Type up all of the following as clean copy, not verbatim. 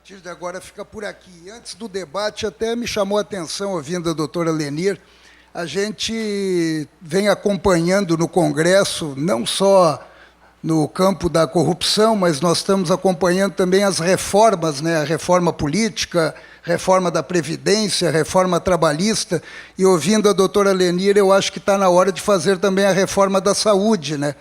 partir de agora fica por aqui. Antes do debate, até me chamou a atenção, ouvindo a doutora Lenir, a gente vem acompanhando no Congresso, não só no campo da corrupção, mas nós estamos acompanhando também as reformas, né? A reforma política, reforma da Previdência, reforma trabalhista, e ouvindo a doutora Lenir, eu acho que está na hora de fazer também a reforma da saúde, né?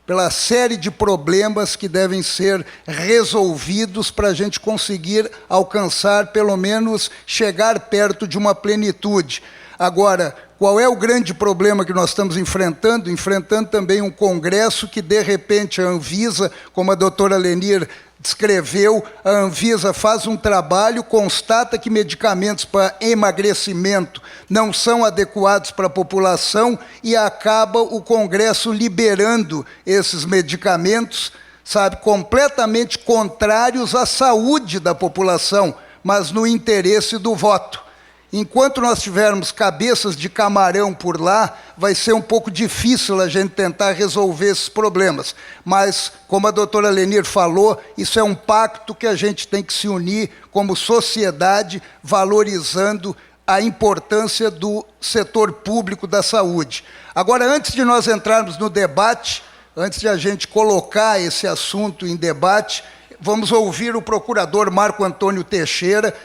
Pela série de problemas que devem ser resolvidos para a gente conseguir alcançar, pelo menos, chegar perto de uma plenitude. Agora, qual é o grande problema que nós estamos enfrentando? Enfrentando também um Congresso que, de repente, a Anvisa, como a doutora Lenir descreveu, a Anvisa faz um trabalho, constata que medicamentos para emagrecimento não são adequados para a população e acaba o Congresso liberando esses medicamentos, sabe, completamente contrários à saúde da população, mas no interesse do voto. Enquanto nós tivermos cabeças de camarão por lá, vai ser um pouco difícil a gente tentar resolver esses problemas. Mas, como a doutora Lenir falou, isso é um pacto que a gente tem que se unir como sociedade, valorizando a importância do setor público da saúde. Agora, antes de nós entrarmos no debate, antes de a gente colocar esse assunto em debate, vamos ouvir o procurador Marco Antônio Teixeira,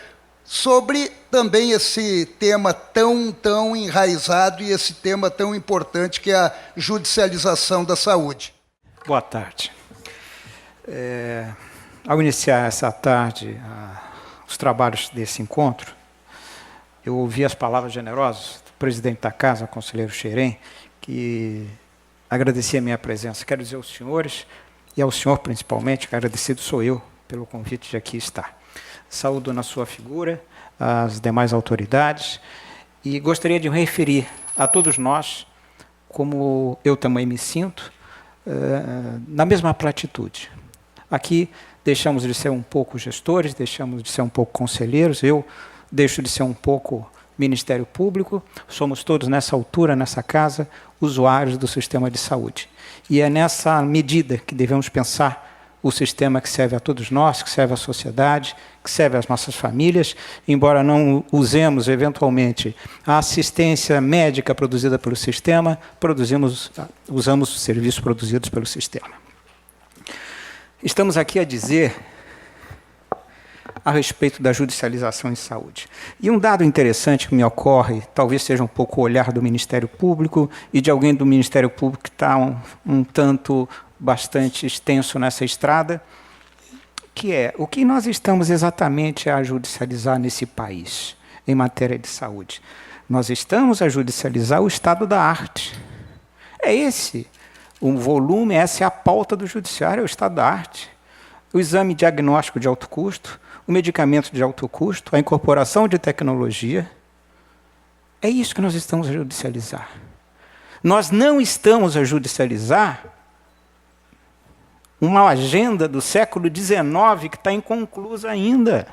sobre também esse tema tão enraizado e esse tema tão importante que é a judicialização da saúde. Boa tarde. Ao iniciar essa tarde os trabalhos desse encontro, eu ouvi as palavras generosas do presidente da Casa, conselheiro Xerém, que agradecia a minha presença. Quero dizer aos senhores, e ao senhor principalmente, que agradecido sou eu pelo convite de aqui estar. Saúdo na sua figura, as demais autoridades, e gostaria de referir a todos nós, como eu também me sinto, na mesma platitude. Aqui deixamos de ser um pouco gestores, deixamos de ser um pouco conselheiros, eu deixo de ser um pouco Ministério Público, somos todos nessa altura, nessa casa, usuários do sistema de saúde. E é nessa medida que devemos pensar o sistema que serve a todos nós, que serve à sociedade, que serve às nossas famílias, embora não usemos, eventualmente, a assistência médica produzida pelo sistema, usamos os serviços produzidos pelo sistema. Estamos aqui a dizer a respeito da judicialização em saúde. E um dado interessante que me ocorre, talvez seja um pouco o olhar do Ministério Público e de alguém do Ministério Público que está um tanto bastante extenso nessa estrada, que é o que nós estamos exatamente a judicializar nesse país, em matéria de saúde. Nós estamos a judicializar o estado da arte. É esse o volume, essa é a pauta do judiciário, é o estado da arte. O exame diagnóstico de alto custo, o medicamento de alto custo, a incorporação de tecnologia. É isso que nós estamos a judicializar. Nós não estamos a judicializar uma agenda do século XIX que está inconclusa ainda.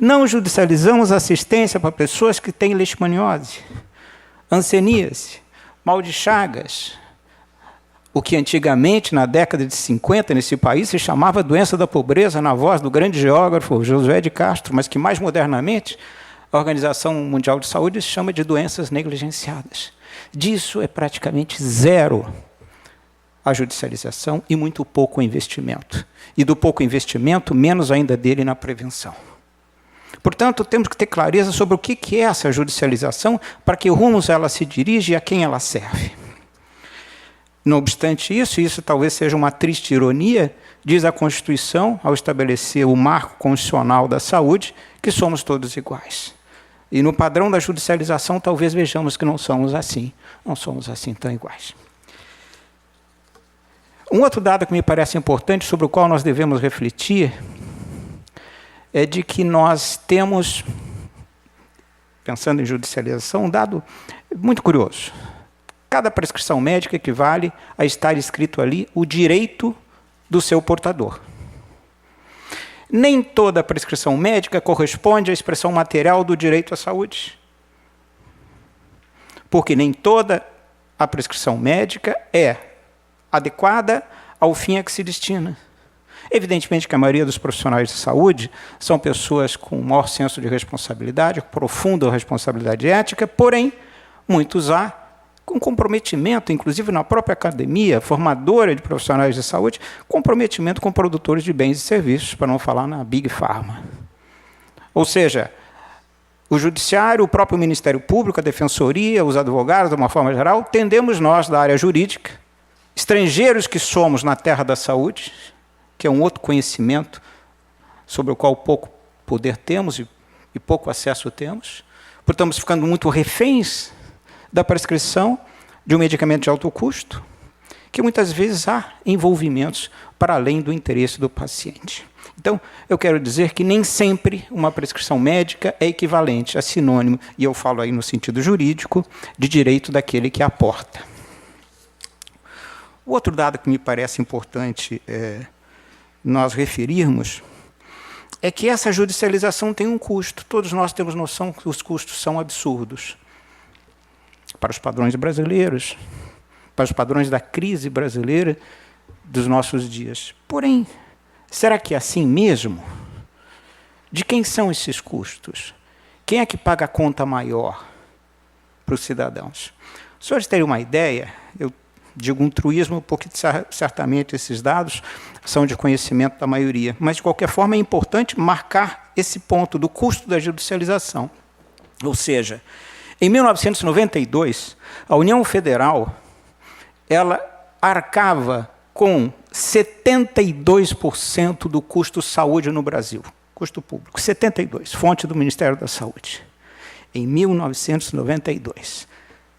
Não judicializamos assistência para pessoas que têm leishmaniose, hanseníase, mal de Chagas, o que antigamente, na década de 50, nesse país, se chamava doença da pobreza, na voz do grande geógrafo Josué de Castro, mas que mais modernamente a Organização Mundial de Saúde se chama de doenças negligenciadas. Disso é praticamente zero a judicialização e muito pouco investimento. E do pouco investimento, menos ainda dele na prevenção. Portanto, temos que ter clareza sobre o que é essa judicialização, para que rumos ela se dirige e a quem ela serve. Não obstante isso, isso talvez seja uma triste ironia, diz a Constituição, ao estabelecer o marco constitucional da saúde, que somos todos iguais. E no padrão da judicialização, talvez vejamos que não somos assim tão iguais. Um outro dado que me parece importante, sobre o qual nós devemos refletir, é de que nós temos, pensando em judicialização, um dado muito curioso. Cada prescrição médica equivale a estar escrito ali o direito do seu portador. Nem toda prescrição médica corresponde à expressão material do direito à saúde. Porque nem toda a prescrição médica é adequada ao fim a que se destina. Evidentemente que a maioria dos profissionais de saúde são pessoas com maior senso de responsabilidade, com profunda responsabilidade ética, porém, muitos há com comprometimento, inclusive na própria academia, formadora de profissionais de saúde, comprometimento com produtores de bens e serviços, para não falar na Big Pharma. Ou seja, o Judiciário, o próprio Ministério Público, a Defensoria, os advogados, de uma forma geral, tendemos nós, da área jurídica, estrangeiros que somos na terra da saúde, que é um outro conhecimento sobre o qual pouco poder temos e pouco acesso temos, porque estamos ficando muito reféns da prescrição de um medicamento de alto custo, que muitas vezes há envolvimentos para além do interesse do paciente. Então, eu quero dizer que nem sempre uma prescrição médica é equivalente, é sinônimo, e eu falo aí no sentido jurídico, de direito daquele que aporta. O outro dado que me parece importante nós referirmos é que essa judicialização tem um custo. Todos nós temos noção que os custos são absurdos. Para os padrões brasileiros, para os padrões da crise brasileira dos nossos dias. Porém, será que é assim mesmo? De quem são esses custos? Quem é que paga a conta maior para os cidadãos? Os senhores terem uma ideia, eu digo um truísmo, porque certamente esses dados são de conhecimento da maioria, mas, de qualquer forma, é importante marcar esse ponto do custo da judicialização. Ou seja, em 1992, a União Federal ela arcava com 72% do custo saúde no Brasil, custo público, 72%, fonte do Ministério da Saúde. Em 1992,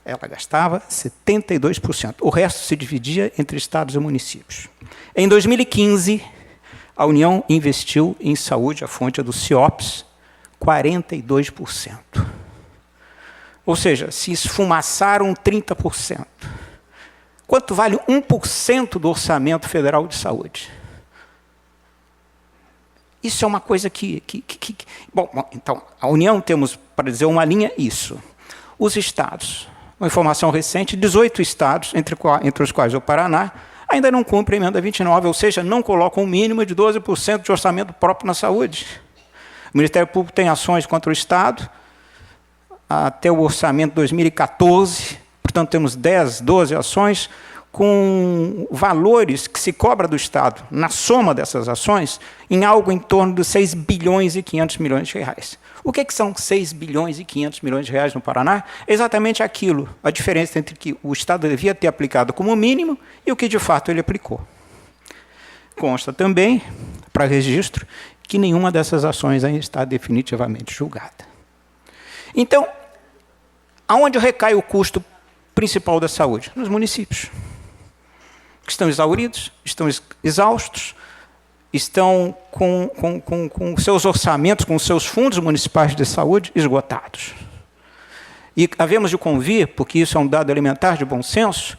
ela gastava 72%, o resto se dividia entre estados e municípios. Em 2015, a União investiu em saúde, a fonte é do CIOPS, 42%. Ou seja, se esfumaçaram 30%. Quanto vale 1% do orçamento federal de saúde? Isso é uma coisa que... Bom, então, a União temos, para dizer uma linha, isso. Os estados, uma informação recente, 18 estados, entre os quais o Paraná, ainda não cumprem a emenda 29, ou seja, não colocam um mínimo de 12% de orçamento próprio na saúde. O Ministério Público tem ações contra o Estado, até o orçamento de 2014, portanto, temos 10, 12 ações com valores que se cobra do Estado, na soma dessas ações, em algo em torno de 6 bilhões e 500 milhões de reais. O que são 6 bilhões e 500 milhões de reais no Paraná? É exatamente aquilo, a diferença entre o que o Estado devia ter aplicado como mínimo e o que, de fato, ele aplicou. Consta também, para registro, que nenhuma dessas ações ainda está definitivamente julgada. Então, aonde recai o custo principal da saúde? Nos municípios, que estão exauridos, estão exaustos, estão com seus orçamentos, com seus fundos municipais de saúde esgotados. E havemos de convir, porque isso é um dado elementar de bom senso,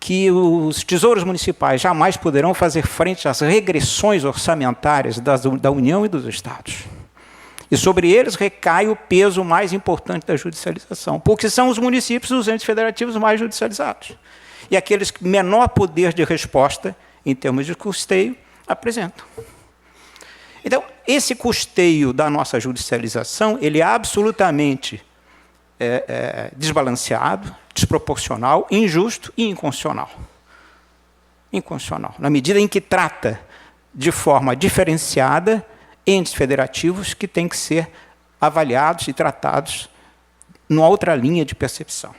que os tesouros municipais jamais poderão fazer frente às regressões orçamentárias da União e dos estados. E sobre eles recai o peso mais importante da judicialização, porque são os municípios, os entes federativos mais judicializados. E aqueles que menor poder de resposta, em termos de custeio, apresentam. Então, esse custeio da nossa judicialização, ele é absolutamente desbalanceado, desproporcional, injusto e inconstitucional. Inconstitucional, na medida em que trata de forma diferenciada entes federativos que têm que ser avaliados e tratados numa outra linha de percepção.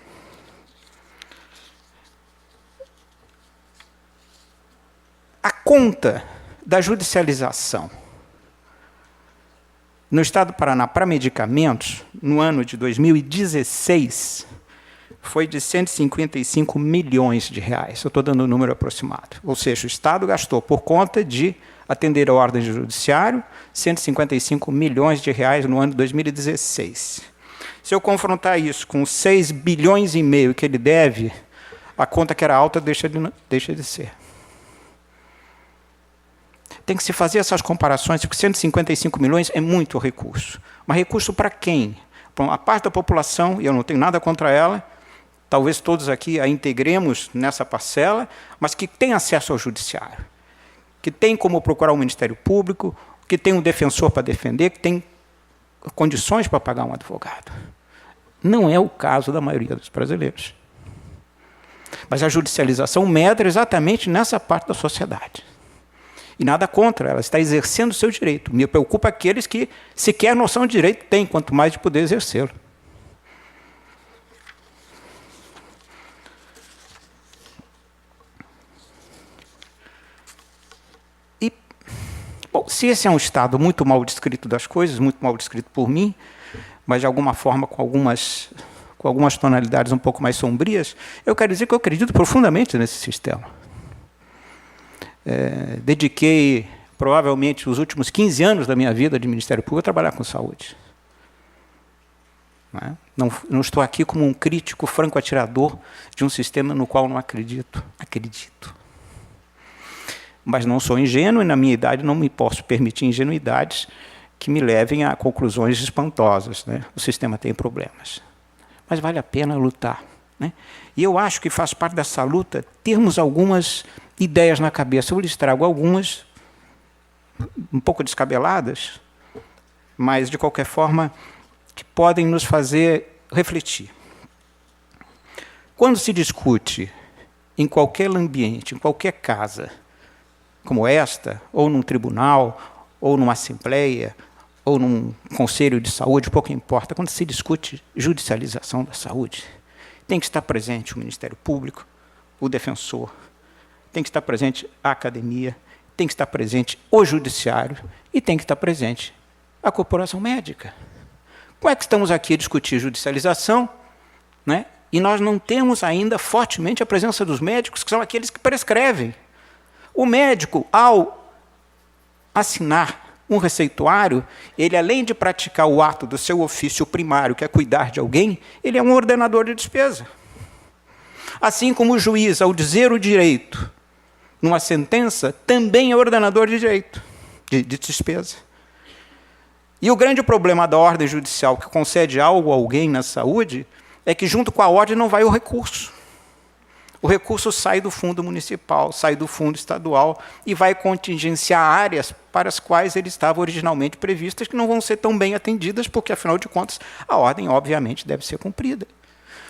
A conta da judicialização no Estado do Paraná para medicamentos, no ano de 2016, foi de 155 milhões de reais. Eu estou dando um número aproximado. Ou seja, o Estado gastou, por conta de atender a ordem de judiciário, 155 milhões de reais no ano de 2016. Se eu confrontar isso com 6 bilhões e meio que ele deve, a conta que era alta deixa de ser. Tem que se fazer essas comparações, porque 155 milhões é muito recurso. Mas recurso para quem? Para uma parte da população, e eu não tenho nada contra ela, talvez todos aqui a integremos nessa parcela, mas que tem acesso ao judiciário, que tem como procurar um Ministério Público, que tem um defensor para defender, que tem condições para pagar um advogado. Não é o caso da maioria dos brasileiros. Mas a judicialização medra exatamente nessa parte da sociedade. E nada contra, ela está exercendo o seu direito. Me preocupa aqueles que sequer noção de direito têm, quanto mais de poder exercê-lo. E, bom, se esse é um estado muito mal descrito das coisas, muito mal descrito por mim, mas de alguma forma com algumas tonalidades um pouco mais sombrias, eu quero dizer que eu acredito profundamente nesse sistema. Dediquei provavelmente os últimos 15 anos da minha vida de Ministério Público a trabalhar com saúde. Não estou aqui como um crítico franco-atirador de um sistema no qual não acredito. Acredito. Mas não sou ingênuo e, na minha idade, não me posso permitir ingenuidades que me levem a conclusões espantosas. O sistema tem problemas. Mas vale a pena lutar. E eu acho que faz parte dessa luta termos algumas ideias na cabeça. Eu lhes trago algumas, um pouco descabeladas, mas, de qualquer forma, que podem nos fazer refletir. Quando se discute em qualquer ambiente, em qualquer casa, como esta, ou num tribunal, ou numa assembleia, ou num conselho de saúde, pouco importa, quando se discute judicialização da saúde, tem que estar presente o Ministério Público, o defensor, tem que estar presente a academia, tem que estar presente o judiciário e tem que estar presente a corporação médica. Como é que estamos aqui a discutir judicialização, e nós não temos ainda fortemente a presença dos médicos, que são aqueles que prescrevem. O médico, ao assinar um receituário, ele, além de praticar o ato do seu ofício primário, que é cuidar de alguém, ele é um ordenador de despesa. Assim como o juiz, ao dizer o direito numa sentença, também é ordenador de direito, de despesa. E o grande problema da ordem judicial que concede algo a alguém na saúde é que, junto com a ordem, não vai o recurso. O recurso sai do fundo municipal, sai do fundo estadual e vai contingenciar áreas para as quais ele estava originalmente previstas, que não vão ser tão bem atendidas, porque, afinal de contas, a ordem, obviamente, deve ser cumprida.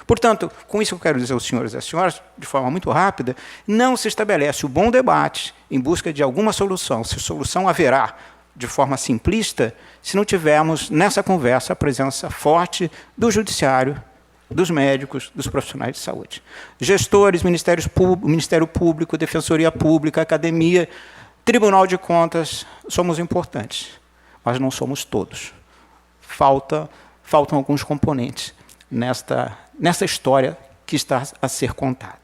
Portanto, com isso eu quero dizer aos senhores e às senhoras, de forma muito rápida, não se estabelece o bom debate em busca de alguma solução, se solução haverá de forma simplista, se não tivermos nessa conversa a presença forte do judiciário, dos médicos, dos profissionais de saúde. Gestores, Ministério Público, Defensoria Pública, Academia, Tribunal de Contas, somos importantes, mas não somos todos. Faltam alguns componentes nessa história que está a ser contada.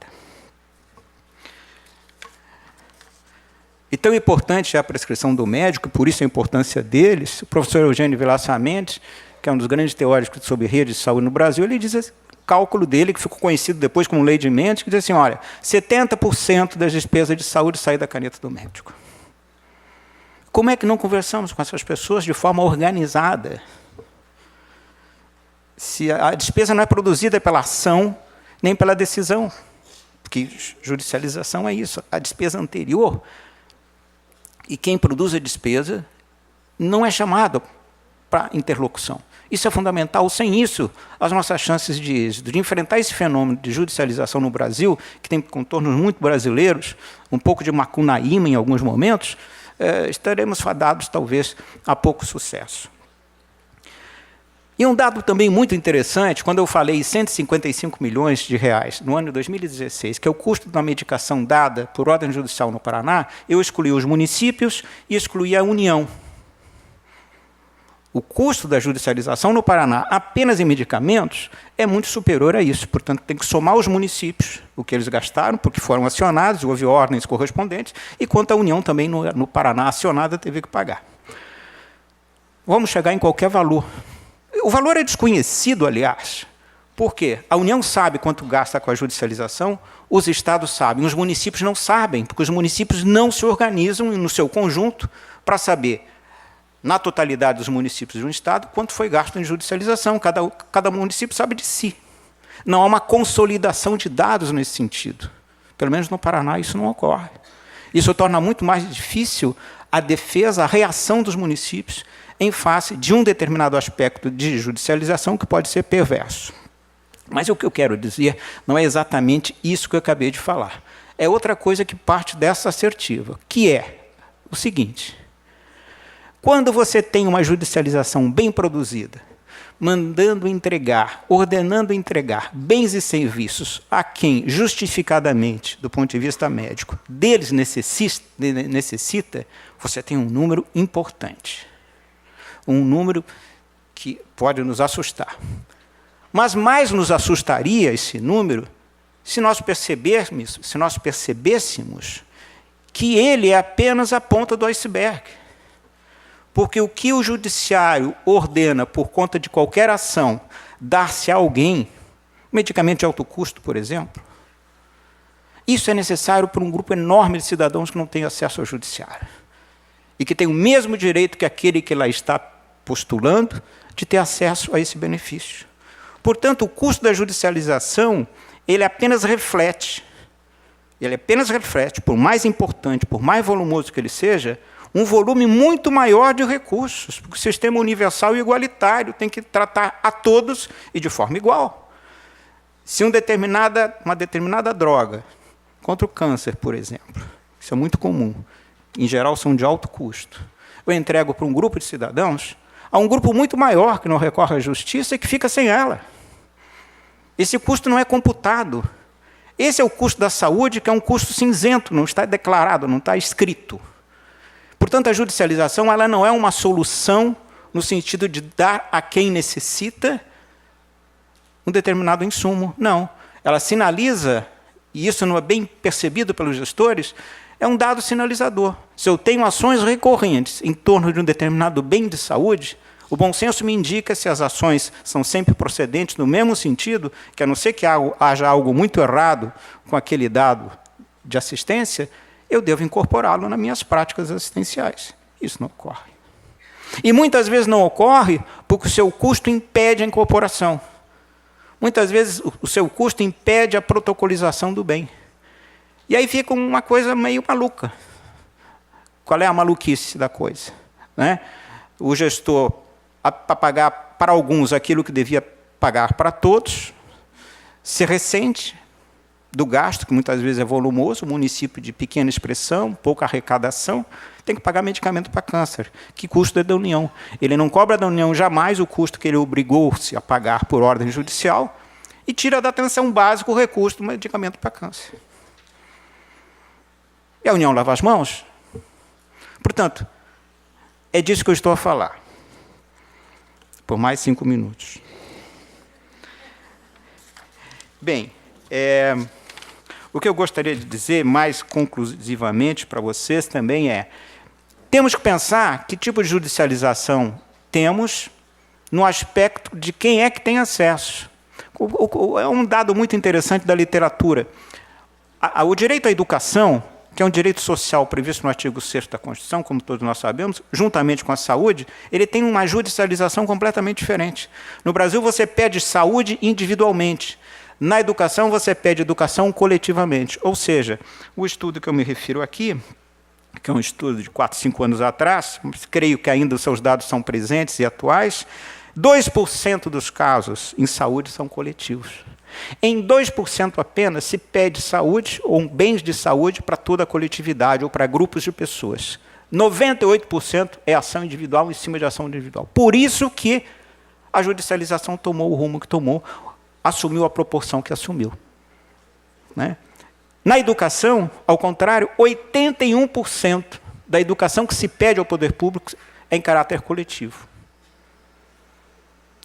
E tão importante é a prescrição do médico, por isso a importância deles. O professor Eugênio Vilaça Mendes, que é um dos grandes teóricos sobre rede de saúde no Brasil, ele diz o cálculo dele, que ficou conhecido depois como Lei de Mendes, que diz assim, olha, 70% das despesas de saúde saem da caneta do médico. Como é que não conversamos com essas pessoas de forma organizada? Se a despesa não é produzida pela ação, nem pela decisão, porque judicialização é isso, a despesa anterior, e quem produz a despesa não é chamado para interlocução. Isso é fundamental. Sem isso, as nossas chances de êxito, de enfrentar esse fenômeno de judicialização no Brasil, que tem contornos muito brasileiros, um pouco de macunaíma em alguns momentos, estaremos fadados, talvez, a pouco sucesso. E um dado também muito interessante, quando eu falei em 155 milhões de reais no ano de 2016, que é o custo da medicação dada por ordem judicial no Paraná, eu excluí os municípios e excluí a União. O custo da judicialização no Paraná, apenas em medicamentos, é muito superior a isso. Portanto, tem que somar os municípios, o que eles gastaram, porque foram acionados, houve ordens correspondentes, e quanto a União também no Paraná acionada teve que pagar. Vamos chegar em qualquer valor. O valor é desconhecido, aliás, porque a União sabe quanto gasta com a judicialização, os estados sabem, os municípios não sabem, porque os municípios não se organizam no seu conjunto para saber, na totalidade dos municípios de um estado, quanto foi gasto em judicialização. Cada município sabe de si. Não há uma consolidação de dados nesse sentido. Pelo menos no Paraná isso não ocorre. Isso torna muito mais difícil a defesa, a reação dos municípios em face de um determinado aspecto de judicialização que pode ser perverso. Mas o que eu quero dizer não é exatamente isso que eu acabei de falar. É outra coisa que parte dessa assertiva, que é o seguinte: quando você tem uma judicialização bem produzida, mandando entregar, ordenando entregar bens e serviços a quem, justificadamente, do ponto de vista médico, deles necessita, você tem um número importante. Um número que pode nos assustar. Mas mais nos assustaria esse número se nós percebêssemos que ele é apenas a ponta do iceberg. Porque o que o judiciário ordena por conta de qualquer ação dar-se a alguém, medicamento de alto custo, por exemplo, isso é necessário para um grupo enorme de cidadãos que não têm acesso ao judiciário e que tem o mesmo direito que aquele que lá está postulando de ter acesso a esse benefício. Portanto, o custo da judicialização, ele apenas reflete, por mais importante, por mais volumoso que ele seja, um volume muito maior de recursos, porque o sistema universal e igualitário tem que tratar a todos e de forma igual. Se uma determinada droga, contra o câncer, por exemplo, isso é muito comum, em geral são de alto custo, eu entrego para um grupo de cidadãos, há um grupo muito maior que não recorre à justiça e que fica sem ela. Esse custo não é computado. Esse é o custo da saúde, que é um custo cinzento, não está declarado, não está escrito. Portanto, a judicialização ela não é uma solução no sentido de dar a quem necessita um determinado insumo. Não. Ela sinaliza, e isso não é bem percebido pelos gestores, é um dado sinalizador. Se eu tenho ações recorrentes em torno de um determinado bem de saúde, o bom senso me indica se as ações são sempre procedentes no mesmo sentido, que a não ser que haja algo muito errado com aquele dado de assistência, eu devo incorporá-lo nas minhas práticas assistenciais. Isso não ocorre. E muitas vezes não ocorre porque o seu custo impede a incorporação. Muitas vezes o seu custo impede a protocolização do bem. E aí fica uma coisa meio maluca. Qual é a maluquice da coisa? Né? O gestor, para pagar para alguns aquilo que devia pagar para todos, se ressente do gasto, que muitas vezes é volumoso, município de pequena expressão, pouca arrecadação, tem que pagar medicamento para câncer. Que custo é da União? Ele não cobra da União jamais o custo que ele obrigou-se a pagar por ordem judicial e tira da atenção básica o recurso do medicamento para câncer. E a União lava as mãos? Portanto, é disso que eu estou a falar. Por mais 5 minutos. Bem, o que eu gostaria de dizer mais conclusivamente para vocês também é: temos que pensar que tipo de judicialização temos no aspecto de quem é que tem acesso. É um dado muito interessante da literatura. O direito à educação, que é um direito social previsto no artigo 6º da Constituição, como todos nós sabemos, juntamente com a saúde, ele tem uma judicialização completamente diferente. No Brasil, você pede saúde individualmente. Na educação, você pede educação coletivamente. Ou seja, o estudo que eu me refiro aqui, que é um estudo de 4, 5 anos atrás, creio que ainda os seus dados são presentes e atuais, 2% dos casos em saúde são coletivos. Em 2% apenas se pede saúde ou bens de saúde para toda a coletividade ou para grupos de pessoas. 98% é ação individual em cima de ação individual. Por isso que a judicialização tomou o rumo que tomou, assumiu a proporção que assumiu. Né? Na educação, ao contrário, 81% da educação que se pede ao poder público é em caráter coletivo.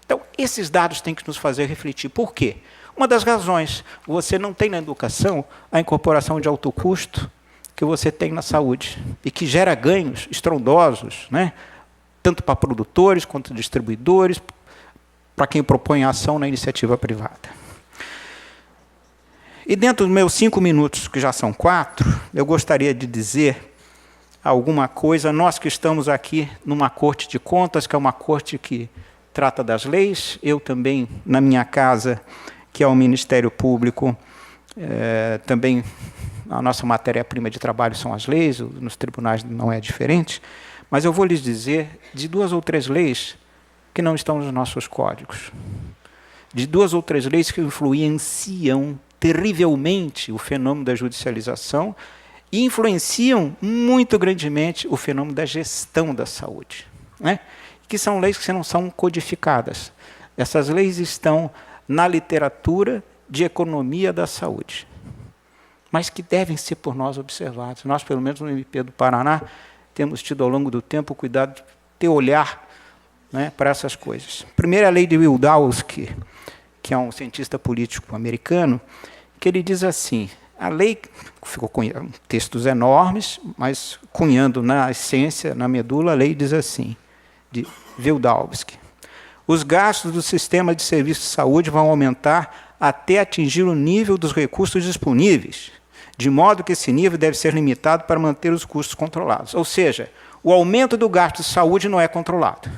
Então, esses dados têm que nos fazer refletir. Por quê? Uma das razões, você não tem na educação a incorporação de alto custo que você tem na saúde e que gera ganhos estrondosos, né? Tanto para produtores quanto distribuidores, para quem propõe a ação na iniciativa privada. E dentro dos meus 5 minutos, que já são 4, eu gostaria de dizer alguma coisa. Nós que estamos aqui numa corte de contas, que é uma corte que trata das leis, eu também, na minha casa, que é o Ministério Público, também a nossa matéria-prima de trabalho são as leis, nos tribunais não é diferente, mas eu vou lhes dizer de 2 ou 3 leis que não estão nos nossos códigos, de 2 ou 3 leis que influenciam terrivelmente o fenômeno da judicialização e influenciam muito grandemente o fenômeno da gestão da saúde, né? Que são leis que não são codificadas. Essas leis estão na literatura de economia da saúde, mas que devem ser por nós observados. Nós, pelo menos no MP do Paraná, temos tido ao longo do tempo o cuidado de ter olhar, né, para essas coisas. Primeiro, a lei de Wildawski, que é um cientista político americano, que ele diz assim, a lei ficou com textos enormes, mas cunhando na essência, na medula, a lei diz assim, de Wildawski: os gastos do sistema de serviço de saúde vão aumentar até atingir o nível dos recursos disponíveis, de modo que esse nível deve ser limitado para manter os custos controlados. Ou seja, o aumento do gasto de saúde não é controlado.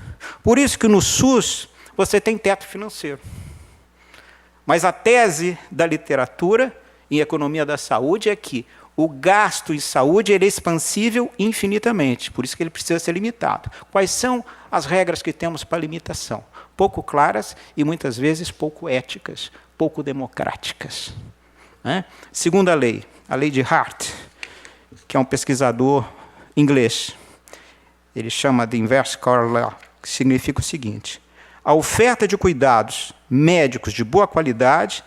Por isso que no SUS você tem teto financeiro. Mas a tese da literatura em economia da saúde é que o gasto em saúde ele é expansível infinitamente, por isso que ele precisa ser limitado. Quais são as regras que temos para limitação? Pouco claras e, muitas vezes, pouco éticas, pouco democráticas, né? Segunda lei, a lei de Hart, que é um pesquisador inglês. Ele chama de Inverse Correlation, que significa o seguinte: a oferta de cuidados médicos de boa qualidade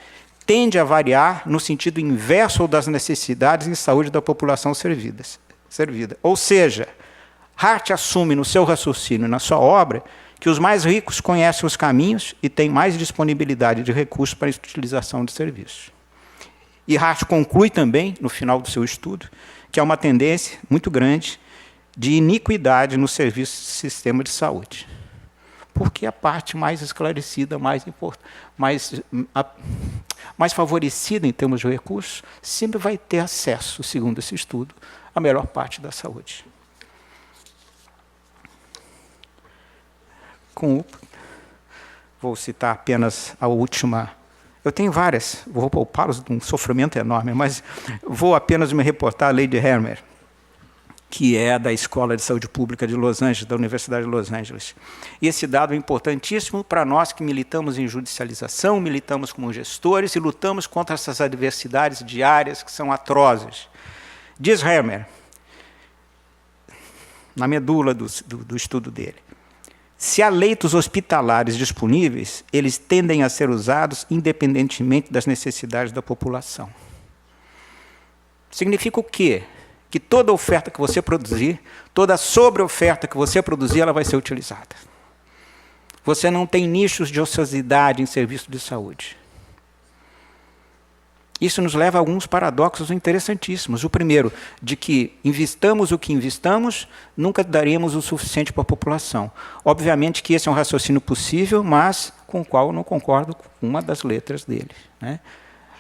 tende a variar no sentido inverso das necessidades em saúde da população servida. Ou seja, Hart assume no seu raciocínio, na sua obra, que os mais ricos conhecem os caminhos e têm mais disponibilidade de recursos para a utilização de serviços. E Hart conclui também, no final do seu estudo, que há uma tendência muito grande de iniquidade no serviço do sistema de saúde. Porque a parte mais esclarecida, mais favorecida em termos de recursos, sempre vai ter acesso, segundo esse estudo, à melhor parte da saúde. Vou citar apenas a última. Eu tenho várias, vou poupá-los de um sofrimento enorme, mas vou apenas me reportar à lei de Hermer, que é da Escola de Saúde Pública de Los Angeles, da Universidade de Los Angeles. E esse dado é importantíssimo para nós que militamos em judicialização, militamos como gestores e lutamos contra essas adversidades diárias que são atrozes. Diz Hermer, na medula do estudo dele, se há leitos hospitalares disponíveis, eles tendem a ser usados independentemente das necessidades da população. Significa o quê? Que toda oferta que você produzir, toda sobre-oferta que você produzir, ela vai ser utilizada. Você não tem nichos de ociosidade em serviço de saúde. Isso nos leva a alguns paradoxos interessantíssimos. O primeiro, de que investamos o que investamos, nunca daremos o suficiente para a população. Obviamente que esse é um raciocínio possível, mas com o qual eu não concordo com uma das letras dele, né?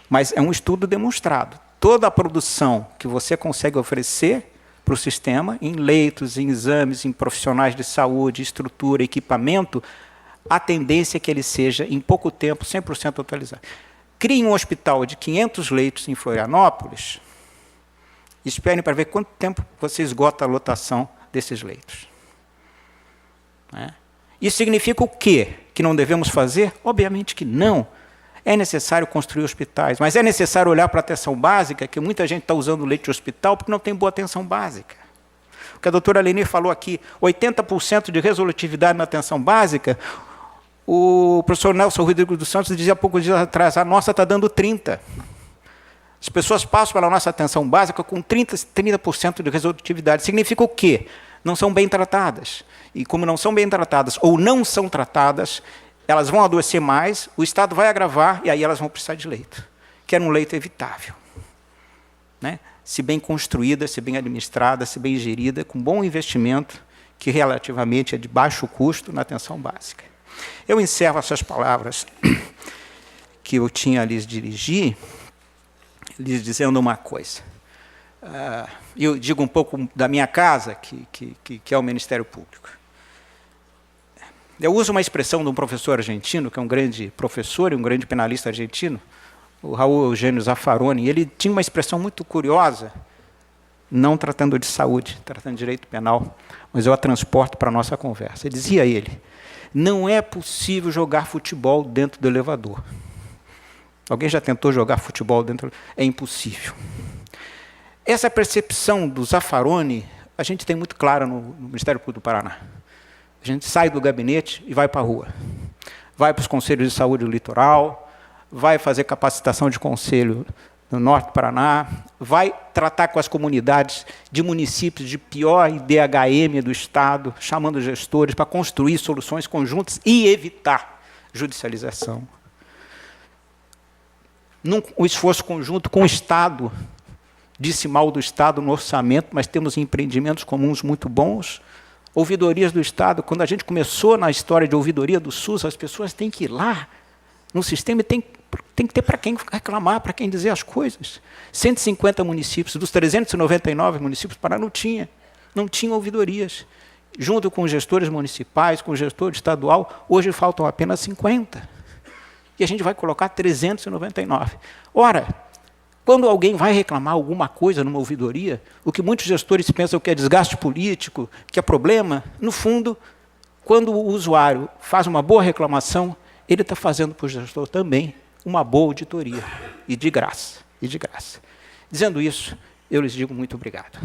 Mas é um estudo demonstrado. Toda a produção que você consegue oferecer para o sistema, em leitos, em exames, em profissionais de saúde, estrutura, equipamento, a tendência é que ele seja, em pouco tempo, 100% atualizado. Crie um hospital de 500 leitos em Florianópolis, esperem para ver quanto tempo você esgota a lotação desses leitos. Né? Isso significa o quê? Que não devemos fazer? Obviamente que não. É necessário construir hospitais, mas é necessário olhar para a atenção básica, que muita gente está usando leite de hospital porque não tem boa atenção básica. O que a doutora Lenir falou aqui, 80% de resolutividade na atenção básica, o professor Nelson Rodrigues dos Santos dizia há poucos dias atrás, a nossa está dando 30%. As pessoas passam pela nossa atenção básica com 30% de resolutividade. Significa o quê? Não são bem tratadas. E como não são bem tratadas ou não são tratadas, elas vão adoecer mais, o Estado vai agravar e aí elas vão precisar de leito, que era um leito evitável. Né? Se bem construída, se bem administrada, se bem gerida, com bom investimento, que relativamente é de baixo custo na atenção básica. Eu encerro essas palavras que eu tinha a lhes dirigir, lhes dizendo uma coisa. Eu digo um pouco da minha casa, que é o Ministério Público. Eu uso uma expressão de um professor argentino, que é um grande professor e um grande penalista argentino, o Raul Eugênio Zaffaroni, ele tinha uma expressão muito curiosa, não tratando de saúde, tratando de direito penal, mas eu a transporto para a nossa conversa. Dizia ele, não é possível jogar futebol dentro do elevador. Alguém já tentou jogar futebol dentro? É impossível. Essa percepção do Zaffaroni, a gente tem muito clara no Ministério Público do Paraná. A gente sai do gabinete e vai para a rua. Vai para os conselhos de saúde do litoral, vai fazer capacitação de conselho no norte do Paraná, vai tratar com as comunidades de municípios de pior IDHM do Estado, chamando gestores para construir soluções conjuntas e evitar judicialização. Um esforço conjunto com o Estado, disse mal do Estado no orçamento, mas temos empreendimentos comuns muito bons. Ouvidorias do Estado, quando a gente começou na história de ouvidoria do SUS, as pessoas têm que ir lá no sistema e tem que ter para quem reclamar, para quem dizer as coisas. 150 municípios, dos 399 municípios, Paraná não tinha ouvidorias. Junto com os gestores municipais, com o gestor estadual, hoje faltam apenas 50. E a gente vai colocar 399. Ora, quando alguém vai reclamar alguma coisa numa ouvidoria, o que muitos gestores pensam que é desgaste político, que é problema, no fundo, quando o usuário faz uma boa reclamação, ele está fazendo para o gestor também uma boa auditoria, e de graça, e de graça. Dizendo isso, eu lhes digo muito obrigado.